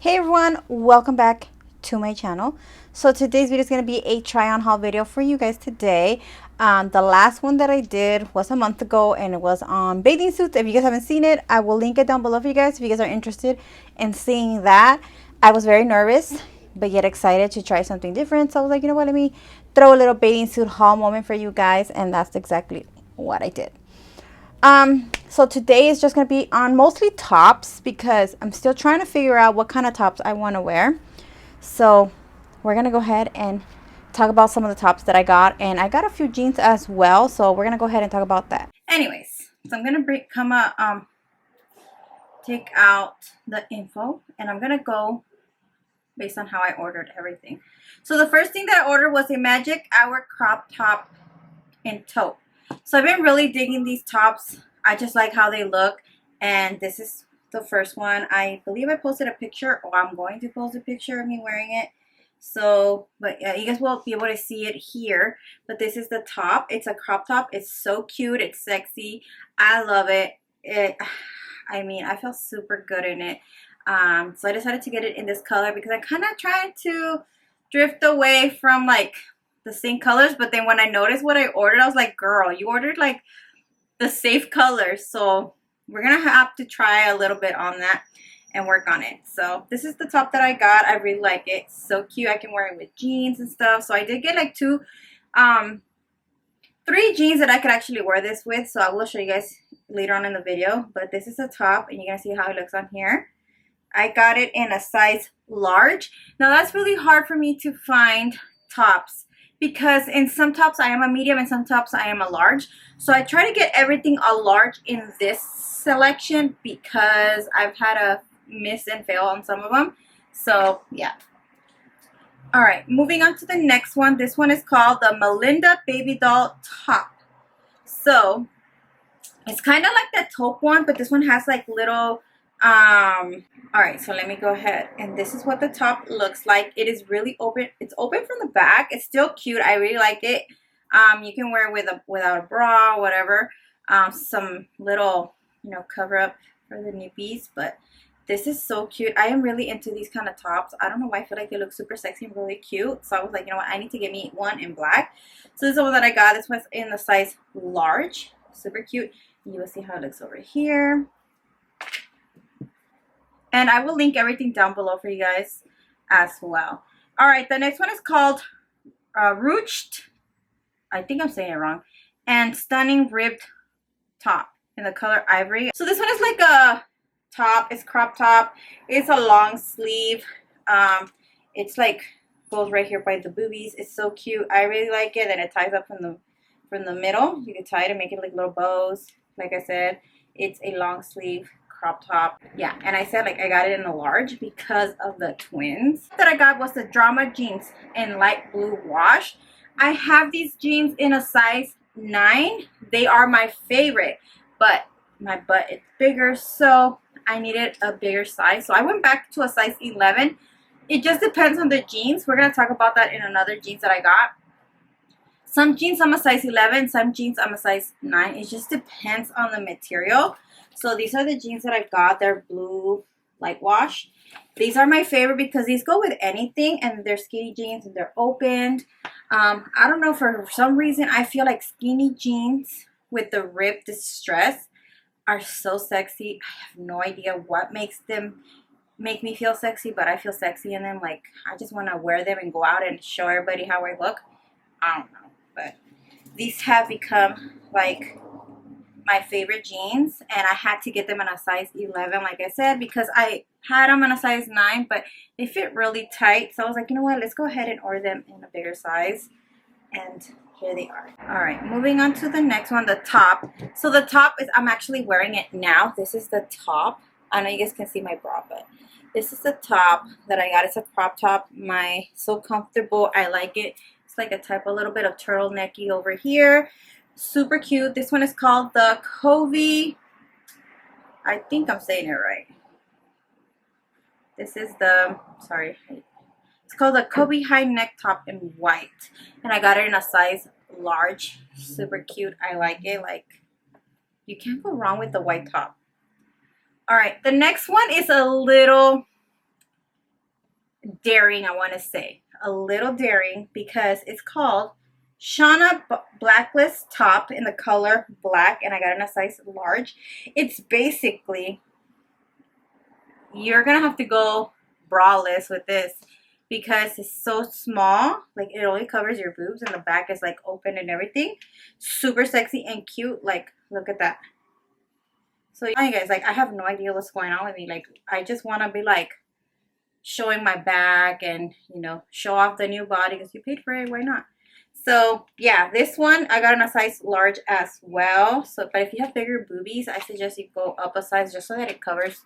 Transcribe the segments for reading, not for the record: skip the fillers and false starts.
Hey everyone, welcome back to my channel. So today's video is going to be a try on haul video for you guys today. The last one that I did was a month ago and it was on bathing suits. If you guys haven't seen it, I will link it down below for you guys if you guys are interested in seeing that. I was very nervous but yet excited to try something different, so I was like, you know what, let me throw a little bathing suit haul moment for you guys, and that's exactly what I did. So today is just going to be on mostly tops because I'm still trying to figure out what kind of tops I want to wear. So we're going to go ahead and talk about some of the tops that I got, and I got a few jeans as well, so we're going to go ahead and talk about that. Anyways, so I'm going to take out the info, and I'm going to go based on how I ordered everything. So the first thing that I ordered was a Magic Hour crop top in taupe. So I've been really digging these tops. I just like how they look, and this is the first one. I believe I posted a picture, or I'm going to post a picture of me wearing it. So, but yeah, you guys won't be able to see it here, but this is the top. It's a crop top. It's so cute. It's sexy. I love it. I mean, I feel super good in it. So I decided to get it in this color because I kind of tried to drift away from like the same colors, but then when I noticed what I ordered, I was like, girl, you ordered like the safe colors. So we're gonna have to try a little bit on that and work on it. So this is the top that I got. I really like it. It's so cute. I can wear it with jeans and stuff. So I did get like three jeans that I could actually wear this with, so I will show you guys later on in the video. But this is the top, and you're gonna see how it looks on here. I got it in a size large. Now that's really hard for me to find tops, because in some tops I am a medium and some tops I am a large. So I try to get everything a large in this selection because I've had a miss and fail on some of them. So yeah. Alright, moving on to the next one. This one is called the Melinda Babydoll top. So it's kind of like that taupe one, but this one has like little alright, so let me go ahead, and this is what the top looks like. It is really open. It's open from the back. It's still cute. I really like it. You can wear it without a bra, whatever. Some little, you know, cover up for the nippies, but this is so cute. I am really into these kind of tops. I don't know why. I feel like they look super sexy and really cute. So I was like, you know what, I need to get me one in black. So this is the one that I got. This one's in the size large. Super cute. You will see how it looks over here. And I will link everything down below for you guys as well. Alright, the next one is called Ruched. I think I'm saying it wrong. And Stunning Ribbed Top in the color Ivory. So this one is like a top. It's crop top. It's a long sleeve. It's like goes right here by the boobies. It's so cute. I really like it. And it ties up from the middle. You can tie it and make it like little bows. Like I said, it's a long sleeve crop top. Yeah, and I said like I got it in a large because of the twins. That I got was the Drama jeans in light blue wash. I have these jeans in a size 9. They are my favorite, but my butt is bigger, so I needed a bigger size. So I went back to a size 11. It just depends on the jeans. We're gonna talk about that in another jeans that I got. Some jeans I'm a size 11, some jeans I'm a size 9. It just depends on the material. So these are the jeans that I got. They're blue light wash. These are my favorite because these go with anything, and they're skinny jeans and they're opened. I don't know, for some reason I feel like skinny jeans with the ripped distress are so sexy. I have no idea what makes them make me feel sexy, but I feel sexy in them. Like, I just want to wear them and go out and show everybody how I look. I don't know, but these have become like my favorite jeans, and I had to get them in a size 11, like I said, because I had them in a size 9, but they fit really tight. So I was like, you know what, let's go ahead and order them in a bigger size, and here they are. All right, moving on to the next one, the top. So the top is, I'm actually wearing it now. This is the top. I know you guys can see my bra, but this is the top that I got. It's a crop top. So comfortable. I like it. It's like a type, a little bit of turtlenecky over here. Super cute. This one is called the Covey. I think I'm saying it right. This is the, sorry, it's called the Covey high neck top in white, and I got it in a size large. Super cute. I like it. Like, you can't go wrong with the white top. All right, the next one is a little daring, I want to say. A little daring because it's called Shauna Backless top in the color black, and I got it in a size large. It's basically, you're going to have to go braless with this because it's so small. Like, it only covers your boobs and the back is like open and everything. Super sexy and cute. Like, look at that. So, you guys, like, I have no idea what's going on with me. Like, I just want to be like showing my back and, you know, show off the new body because you paid for it. Why not? So yeah, this one I got in a size large as well. So, but if you have bigger boobies, I suggest you go up a size just so that it covers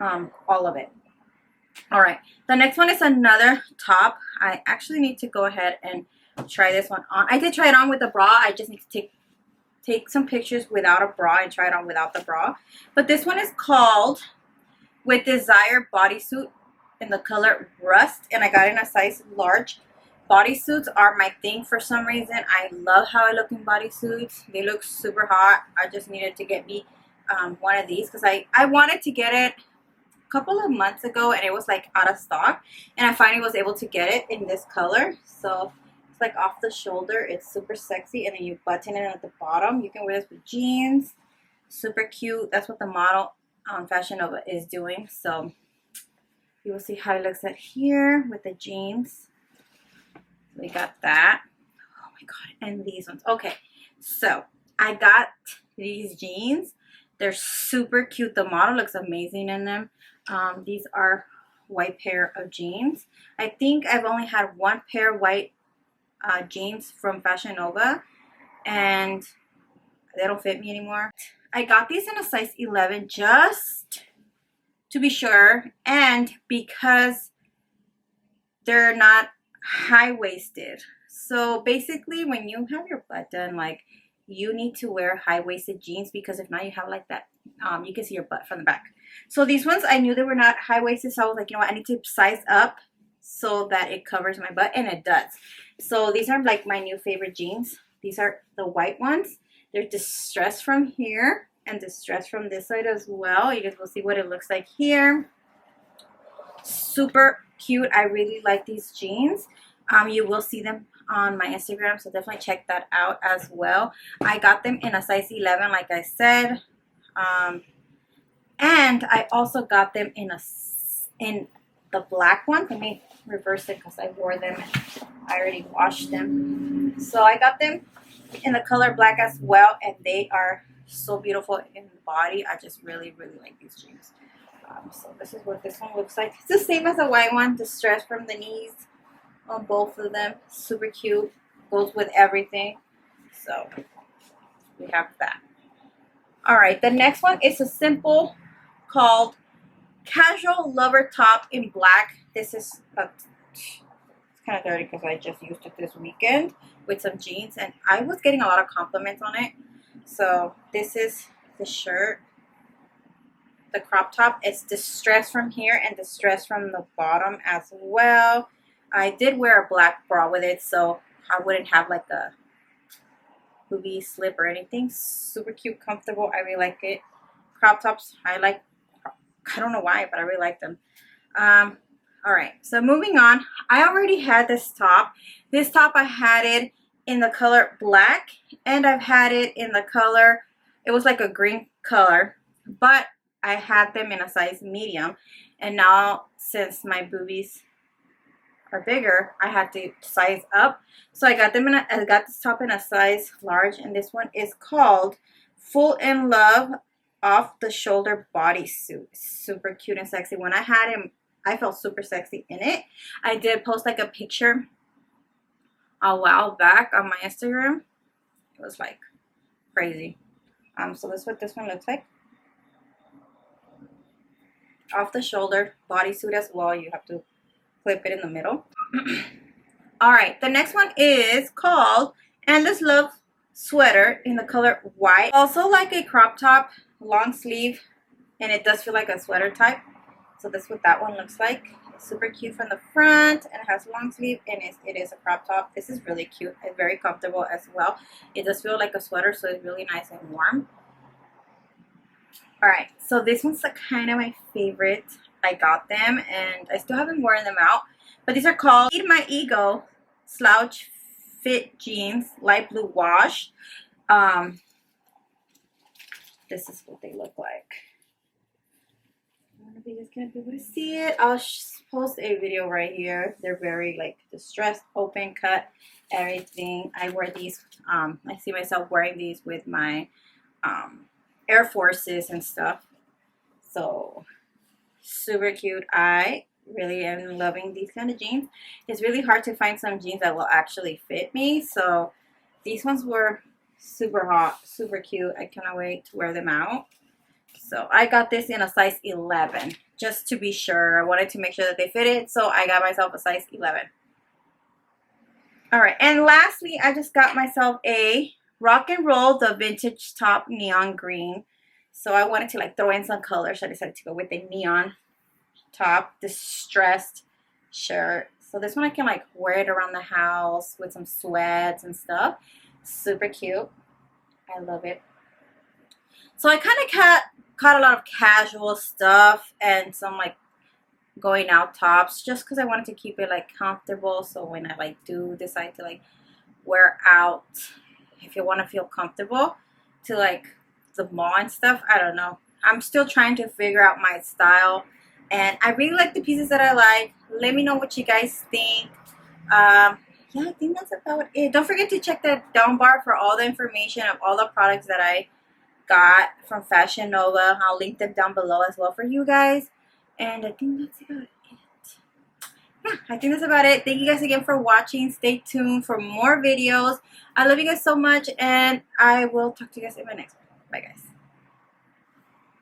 all of it. All right, the next one is another top. I actually need to go ahead and try this one on. I did try it on with a bra. I just need to take some pictures without a bra and try it on without the bra. But this one is called With Desire Bodysuit in the color Rust, and I got it in a size large. Bodysuits are my thing for some reason. I love how I look in bodysuits. They look super hot. I just needed to get me one of these because I wanted to get it a couple of months ago and it was like out of stock, and I finally was able to get it in this color. So it's like off the shoulder. It's super sexy, and then you button it at the bottom. You can wear this with jeans. Super cute. That's what the model FashionNova is doing. So you will see how it looks at here with the jeans. We got that. Oh my god, and these ones. Okay, so I got these jeans. They're super cute. The model looks amazing in them. These are white pair of jeans. I think I've only had one pair of white jeans from FashionNova, and they don't fit me anymore. I got these in a size 11 just to be sure, and because they're not high-waisted. So basically, when you have your butt done, like, you need to wear high-waisted jeans, because if not, you have like that, you can see your butt from the back. So these ones, I knew they were not high-waisted, so I was like, you know what, I need to size up so that it covers my butt, and it does. So these are like my new favorite jeans. These are the white ones. They're distressed from here and distressed from this side as well. You guys will see what it looks like here. Super cute. I really like these jeans. You will see them on my Instagram, so definitely check that out as well. I got them in a size 11, like I said, and I also got them in the black one. Let me reverse it because I wore them and I already washed them. So I got them in the color black as well, and they are so beautiful in the body. I just really like these jeans. So this is what this one looks like. It's the same as the white one, distressed from the knees on both of them. Super cute. Goes with everything. So we have that. Alright, the next one is a simple called Casual Lover Top in black. This is it's kind of dirty because I just used it this weekend with some jeans, and I was getting a lot of compliments on it. So this is the shirt. The crop top. It's distressed from here and distressed from the bottom as well. I did wear a black bra with it, so I wouldn't have like a boobie slip or anything. Super cute, comfortable. I really like it. Crop tops, I don't know why, but I really like them. Alright, so moving on. I already had this top. This top, I had it in the color black, and I've had it in the color, it was like a green color, but I had them in a size medium, and now since my boobies are bigger, I had to size up. So I got them in I got this top in a size large, and this one is called Full in Love Off the Shoulder Bodysuit. Super cute and sexy. When I had him, I felt super sexy in it. I did post like a picture a while back on my Instagram. It was like crazy. So that's what this one looks like. Off the shoulder bodysuit as well. You have to clip it in the middle. Alright, the next one is called Endless Love Sweater in the color white. Also like a crop top, long sleeve, and it does feel like a sweater type. So that's what that one looks like. It's super cute from the front, and it has a long sleeve, and it is a crop top. This is really cute and very comfortable as well. It does feel like a sweater, so it's really nice and warm. Alright, so this one's like kind of my favorite. I got them, and I still haven't worn them out. But these are called Eat My Ego Slouch Fit Jeans, light blue wash. This is what they look like. I don't know if you guys gonna be able to see it. I'll post a video right here. They're very like distressed, open cut, everything. I wear these. I see myself wearing these with my Air Forces and stuff. So super cute. I really am loving these kind of jeans. It's really hard to find some jeans that will actually fit me. So these ones were super hot, super cute. I cannot wait to wear them out. So I got this in a size 11 just to be sure. I wanted to make sure that they fitted, so I got myself a size 11. All right, and lastly, I just got myself a Rock and Roll, the vintage top neon green. So I wanted to like throw in some colors. I decided to go with a neon top, distressed shirt. So this one I can like wear it around the house with some sweats and stuff. Super cute. I love it. So I kind of caught a lot of casual stuff and some like going out tops just because I wanted to keep it like comfortable. So when I like do decide to like wear out, if you want to feel comfortable to like the mall and stuff, I don't know. I'm still trying to figure out my style, and I really like the pieces that I like. Let me know what you guys think. Yeah, I think that's about it. Don't forget to check the down bar for all the information of all the products that I got from FashionNova. I'll link them down below as well for you guys. And I think that's about it. Yeah, I think that's about it. Thank you guys again for watching. Stay tuned for more videos. I love you guys so much, and I will talk to you guys in my next one. Bye, guys.